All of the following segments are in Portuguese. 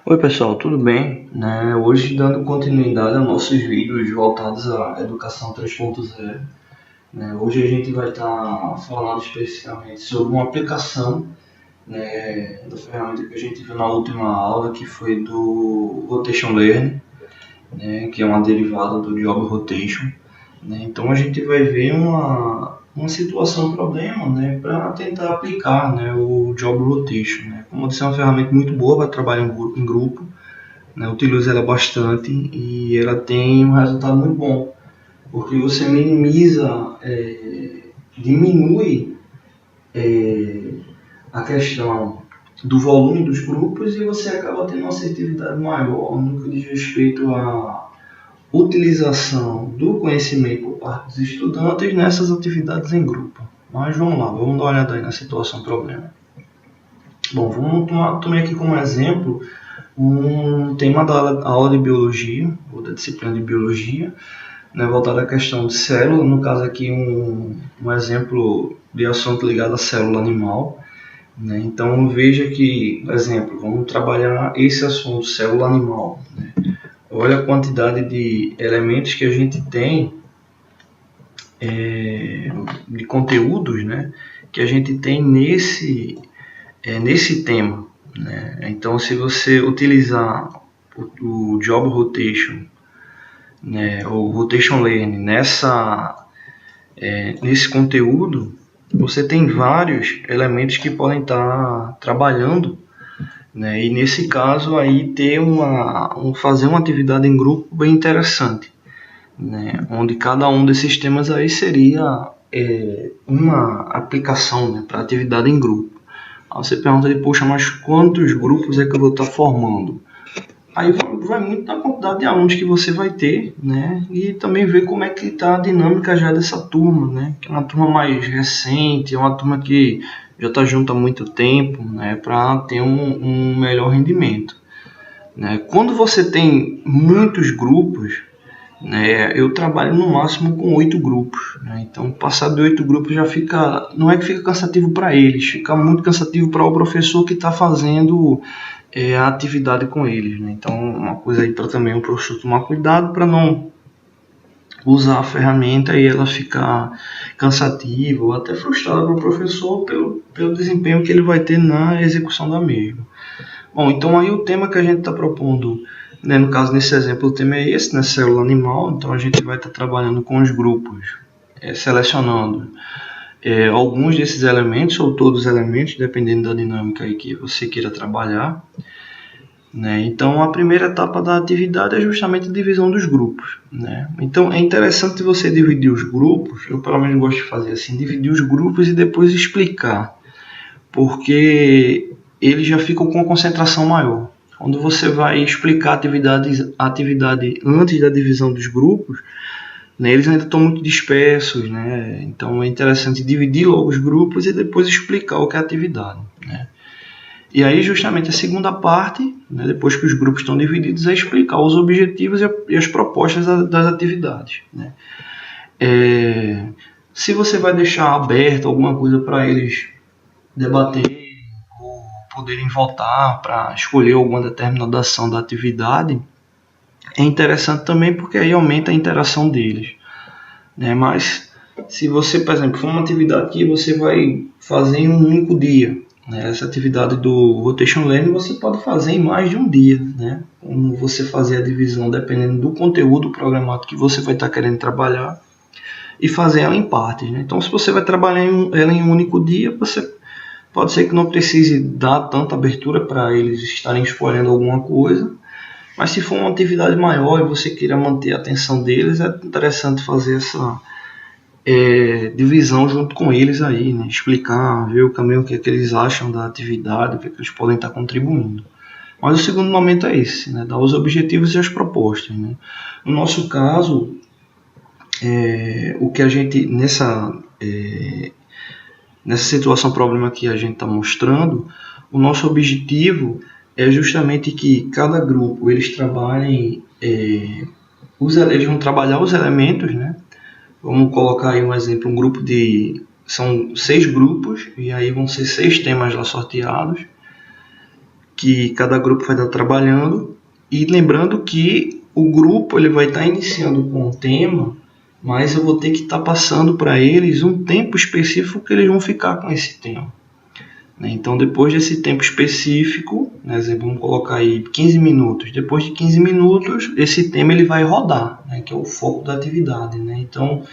Oi pessoal, tudo bem? Hoje dando continuidade aos nossos vídeos voltados à educação 3.0. Hoje a gente vai estar falando especificamente sobre uma aplicação, da ferramenta que a gente viu na última aula, que foi do Rotation Learning, que é uma derivada do Job Rotation. Então a gente vai ver uma situação, um problema, para tentar aplicar, o Job Rotation. Como disse, é uma ferramenta muito boa para trabalhar em grupo. Utilizo ela bastante e ela tem um resultado muito bom, porque você minimiza, diminui a questão do volume dos grupos e você acaba tendo uma assertividade maior no que diz respeito à utilização do conhecimento por parte dos estudantes nessas atividades em grupo. Mas vamos lá, vamos dar uma olhada aí na situação problema. Bom, tomar aqui como exemplo um tema da aula de biologia, ou da disciplina de biologia, voltado à questão de célula, no caso aqui um exemplo de assunto ligado à célula animal. Então veja que, por exemplo, vamos trabalhar esse assunto, célula animal. Olha a quantidade de elementos que a gente tem, de conteúdos, que a gente tem nesse tema. Então, se você utilizar o Job Rotation, ou Rotation Learning nesse conteúdo, você tem vários elementos que podem estar trabalhando, e nesse caso aí fazer uma atividade em grupo bem interessante, onde cada um desses temas aí seria uma aplicação, para atividade em grupo. Aí você pergunta de, poxa, mas quantos grupos é que eu vou estar formando? Aí vai muito da quantidade de alunos que você vai ter, e também ver como é que está a dinâmica já dessa turma, que é uma turma mais recente, é uma turma que já está junto há muito tempo, para ter um melhor rendimento. Quando você tem muitos grupos, eu trabalho no máximo com 8 grupos. Então, passar de 8 grupos já fica... Não é que fica cansativo para eles, fica muito cansativo para o professor que está fazendo a atividade com eles. Então, uma coisa aí para também o professor tomar cuidado para não usar a ferramenta e ela ficar cansativa ou até frustrada para o professor pelo desempenho que ele vai ter na execução da mesma. Bom, então aí o tema que a gente está propondo, no caso, nesse exemplo, o tema é esse, célula animal. Então a gente vai estar trabalhando com os grupos, selecionando alguns desses elementos ou todos os elementos, dependendo da dinâmica aí que você queira trabalhar. Então a primeira etapa da atividade é justamente a divisão dos grupos. Então é interessante você dividir os grupos, eu pelo menos gosto de fazer assim, dividir os grupos e depois explicar, porque eles já ficam com uma concentração maior. Quando você vai explicar a atividade antes da divisão dos grupos, eles ainda estão muito dispersos, então é interessante dividir logo os grupos e depois explicar o que é a atividade. E aí justamente a segunda parte, depois que os grupos estão divididos, é explicar os objetivos e as propostas das atividades. Se você vai deixar aberto alguma coisa para eles debater, poderem votar para escolher alguma determinada ação da atividade, é interessante também porque aí aumenta a interação deles. Mas se você, por exemplo, for uma atividade que você vai fazer em um único dia, essa atividade do Rotation Learning você pode fazer em mais de um dia, como você fazer a divisão dependendo do conteúdo programado que você vai estar querendo trabalhar e fazer ela em partes. Então, se você vai trabalhar ela em um único dia, pode ser que não precise dar tanta abertura para eles estarem escolhendo alguma coisa, mas se for uma atividade maior e você queira manter a atenção deles, é interessante fazer essa divisão junto com eles aí, explicar, ver também o que eles acham da atividade, o que eles podem estar contribuindo. Mas o segundo momento é esse, dar os objetivos e as propostas. No nosso caso, o que a gente nessa situação, problema que a gente está mostrando, o nosso objetivo é justamente que cada grupo eles trabalhem, eles vão trabalhar os elementos, Vamos colocar aí um exemplo, um grupo são 6 grupos, e aí vão ser 6 temas lá sorteados. que cada grupo vai estar trabalhando, e lembrando que o grupo ele vai estar iniciando com um tema, mas eu vou ter que estar passando para eles um tempo específico que eles vão ficar com esse tema. Então, depois desse tempo específico, né, vamos colocar aí 15 minutos. Depois de 15 minutos, esse tema ele vai rodar, né, que é o foco da atividade. Né? Então,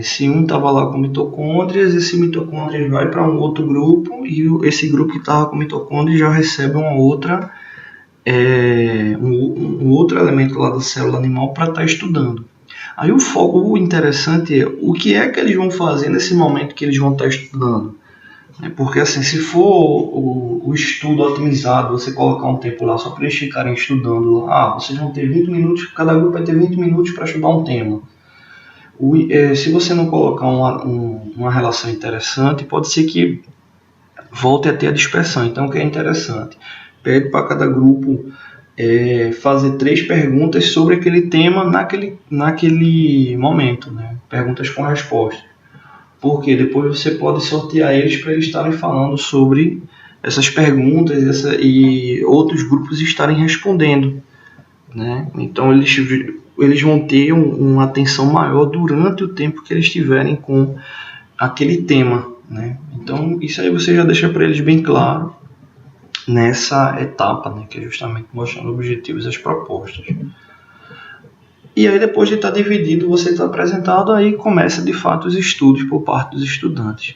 se um estava lá com mitocôndrias, esse mitocôndrias vai para um outro grupo e esse grupo que estava com mitocôndrias já recebe uma outra, um outro elemento lá da célula animal para estar estudando. Aí o foco, o interessante é o que é que eles vão fazer nesse momento que eles vão estar estudando. Porque assim, se for o estudo otimizado, você colocar um tempo lá só para eles ficarem estudando lá, vocês vão ter 20 minutos, cada grupo vai ter 20 minutos para estudar um tema. Se você não colocar uma relação interessante, pode ser que volte a ter a dispersão. Então, o que é interessante? Pede para cada grupo fazer 3 perguntas sobre aquele tema naquele momento, né? Perguntas com resposta. Porque depois você pode sortear eles para eles estarem falando sobre essas perguntas e outros grupos estarem respondendo, né? Então eles vão ter uma atenção maior durante o tempo que eles estiverem com aquele tema, né? Então isso aí você já deixa para eles bem claro nessa etapa, né? Que é justamente mostrando objetivos e as propostas. E aí, depois de estar dividido, você está apresentado, aí começa de fato os estudos por parte dos estudantes.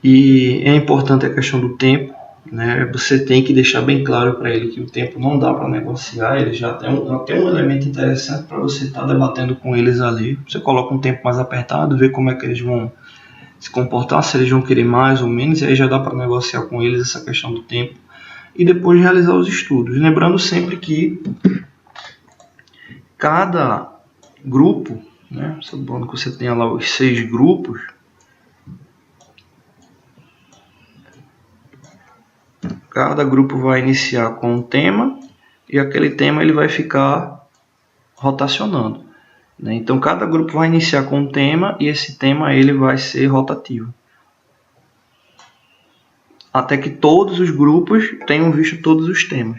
E é importante a questão do tempo, né? Você tem que deixar bem claro para ele que o tempo não dá para negociar, ele já tem um elemento interessante para você estar debatendo com eles ali. Você coloca um tempo mais apertado, vê como é que eles vão se comportar, se eles vão querer mais ou menos, e aí já dá para negociar com eles essa questão do tempo. E depois realizar os estudos. Lembrando sempre que cada grupo, né, supondo que você tenha lá os 6 grupos, cada grupo vai iniciar com um tema e aquele tema ele vai ficar rotacionando, né? Então cada grupo vai iniciar com um tema e esse tema ele vai ser rotativo até que todos os grupos tenham visto todos os temas.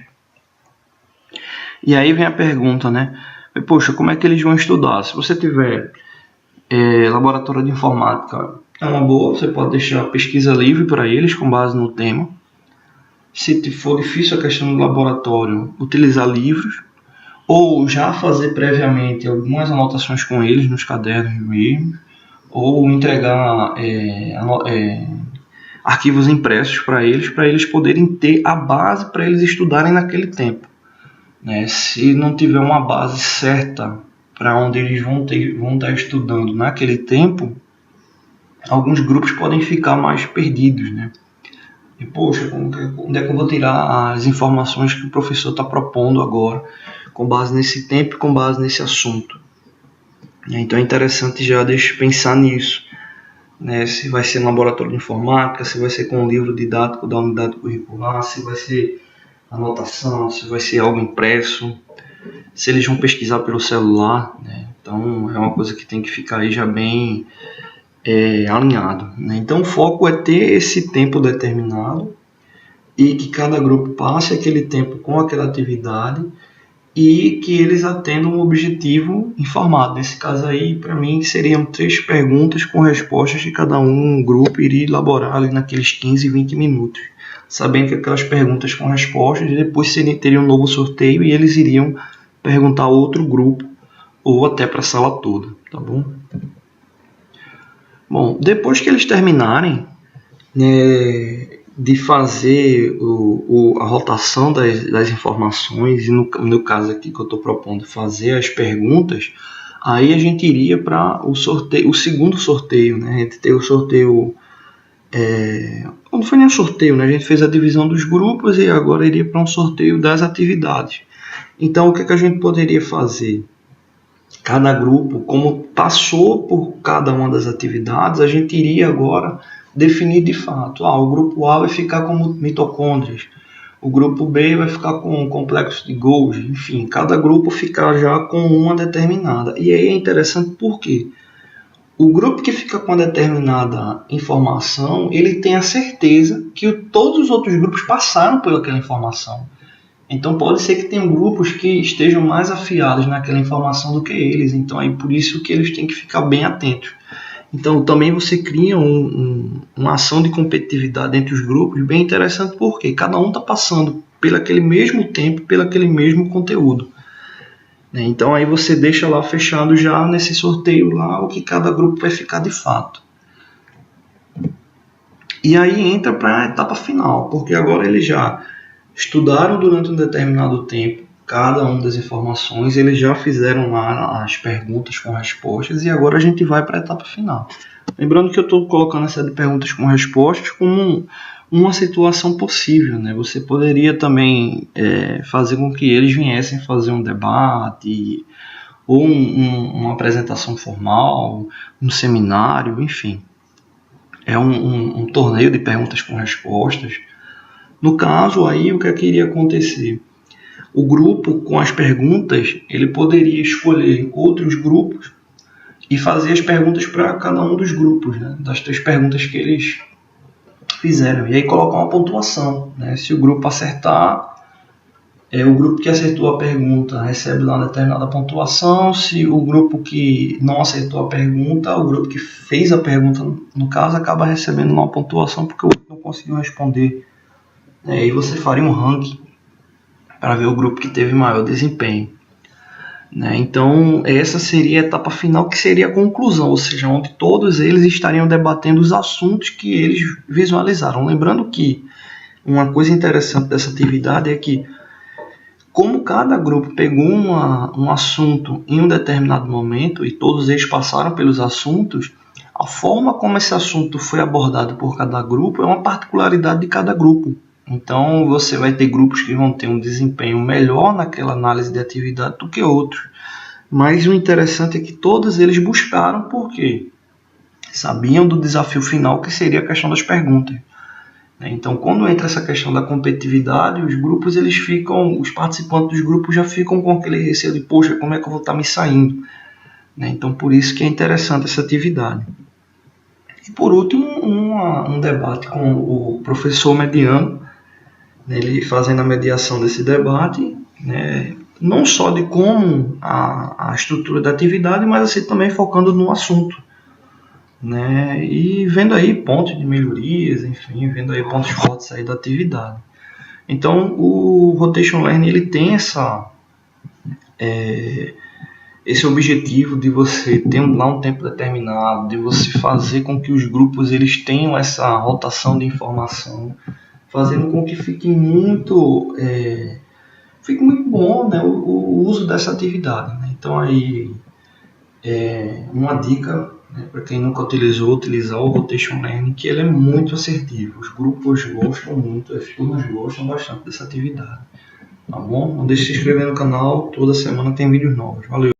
E aí vem a pergunta, né? Poxa, como é que eles vão estudar? Se você tiver laboratório de informática, é uma boa, você pode deixar a pesquisa livre para eles com base no tema. Se for difícil a questão do laboratório, utilizar livros, ou já fazer previamente algumas anotações com eles nos cadernos mesmo, ou entregar arquivos impressos para eles poderem ter a base para eles estudarem naquele tempo. Se não tiver uma base certa para onde eles vão estar estudando naquele tempo, alguns grupos podem ficar mais perdidos, né? E poxa, onde é que eu vou tirar as informações que o professor está propondo agora, com base nesse tempo e com base nesse assunto? Então é interessante já pensar nisso, né? Se vai ser no laboratório de informática, se vai ser com o livro didático da unidade curricular, se vai ser anotação, se vai ser algo impresso, se eles vão pesquisar pelo celular, né? Então é uma coisa que tem que ficar aí já bem alinhado, né? Então o foco é ter esse tempo determinado e que cada grupo passe aquele tempo com aquela atividade e que eles atendam um objetivo informado. Nesse caso aí, para mim, seriam 3 perguntas com respostas que cada um grupo iria elaborar ali naqueles 15, 20 minutos. Sabendo que aquelas perguntas com respostas, depois teria um novo sorteio e eles iriam perguntar a outro grupo ou até para a sala toda, tá bom? Bom, depois que eles terminarem de fazer a rotação das informações, e no caso aqui que eu estou propondo fazer as perguntas, aí a gente iria para o segundo sorteio, né? A gente tem o sorteio... não foi nem um sorteio, né? A gente fez a divisão dos grupos e agora iria para um sorteio das atividades. Então, o que a gente poderia fazer? Cada grupo, como passou por cada uma das atividades, a gente iria agora definir de fato. O grupo A vai ficar com mitocôndrias, o grupo B vai ficar com o complexo de Golgi, enfim, cada grupo ficar já com uma determinada. E aí é interessante por quê? O grupo que fica com determinada informação, ele tem a certeza que todos os outros grupos passaram por aquela informação. Então pode ser que tenham grupos que estejam mais afiados naquela informação do que eles. Então é por isso que eles têm que ficar bem atentos. Então também você cria uma ação de competitividade entre os grupos bem interessante, porque cada um está passando pelo aquele mesmo tempo, pelo aquele mesmo conteúdo. Então aí você deixa lá fechado já nesse sorteio lá o que cada grupo vai ficar de fato. E aí entra para a etapa final, porque agora eles já estudaram durante um determinado tempo cada uma das informações, eles já fizeram lá as perguntas com respostas e agora a gente vai para a etapa final. Lembrando que eu estou colocando essa de perguntas com respostas como uma situação possível, né? Você poderia também fazer com que eles viessem fazer um debate ou uma apresentação formal, um seminário, enfim. É um torneio de perguntas com respostas. No caso aí, o que iria acontecer? O grupo com as perguntas, ele poderia escolher outros grupos e fazer as perguntas para cada um dos grupos, né? Das 3 perguntas que eles fizeram. E aí colocar uma pontuação, né? Se o grupo acertar, o grupo que acertou a pergunta recebe lá uma determinada pontuação. Se o grupo que não acertou a pergunta, o grupo que fez a pergunta, no caso, acaba recebendo uma pontuação porque o outro não conseguiu responder. E aí você faria um ranking para ver o grupo que teve maior desempenho. Então essa seria a etapa final, que seria a conclusão, ou seja, onde todos eles estariam debatendo os assuntos que eles visualizaram. Lembrando que uma coisa interessante dessa atividade é que, como cada grupo pegou um assunto em um determinado momento e todos eles passaram pelos assuntos, a forma como esse assunto foi abordado por cada grupo é uma particularidade de cada grupo. Então você vai ter grupos que vão ter um desempenho melhor naquela análise de atividade do que outros. Mas o interessante é que todos eles buscaram, porque sabiam do desafio final, que seria a questão das perguntas. Então quando entra essa questão da competitividade, os participantes dos grupos já ficam com aquele receio de, poxa, como é que eu vou estar me saindo? Então por isso que é interessante essa atividade. E por último, um debate com o professor mediano, ele fazendo a mediação desse debate, não só de como a estrutura da atividade, mas assim também focando no assunto, e vendo aí pontos de melhorias, enfim, vendo aí pontos fortes aí da atividade. Então o Rotation Learning ele tem esse objetivo de você ter lá um tempo determinado, de você fazer com que os grupos eles tenham essa rotação de informação, fazendo com que fique muito bom, o uso dessa atividade. Então aí uma dica, para quem nunca utilizar o Rotation Learning, que ele é muito assertivo. Os grupos gostam muito, as turmas gostam bastante dessa atividade. Tá bom? Não deixe de se inscrever no canal, toda semana tem vídeos novos. Valeu!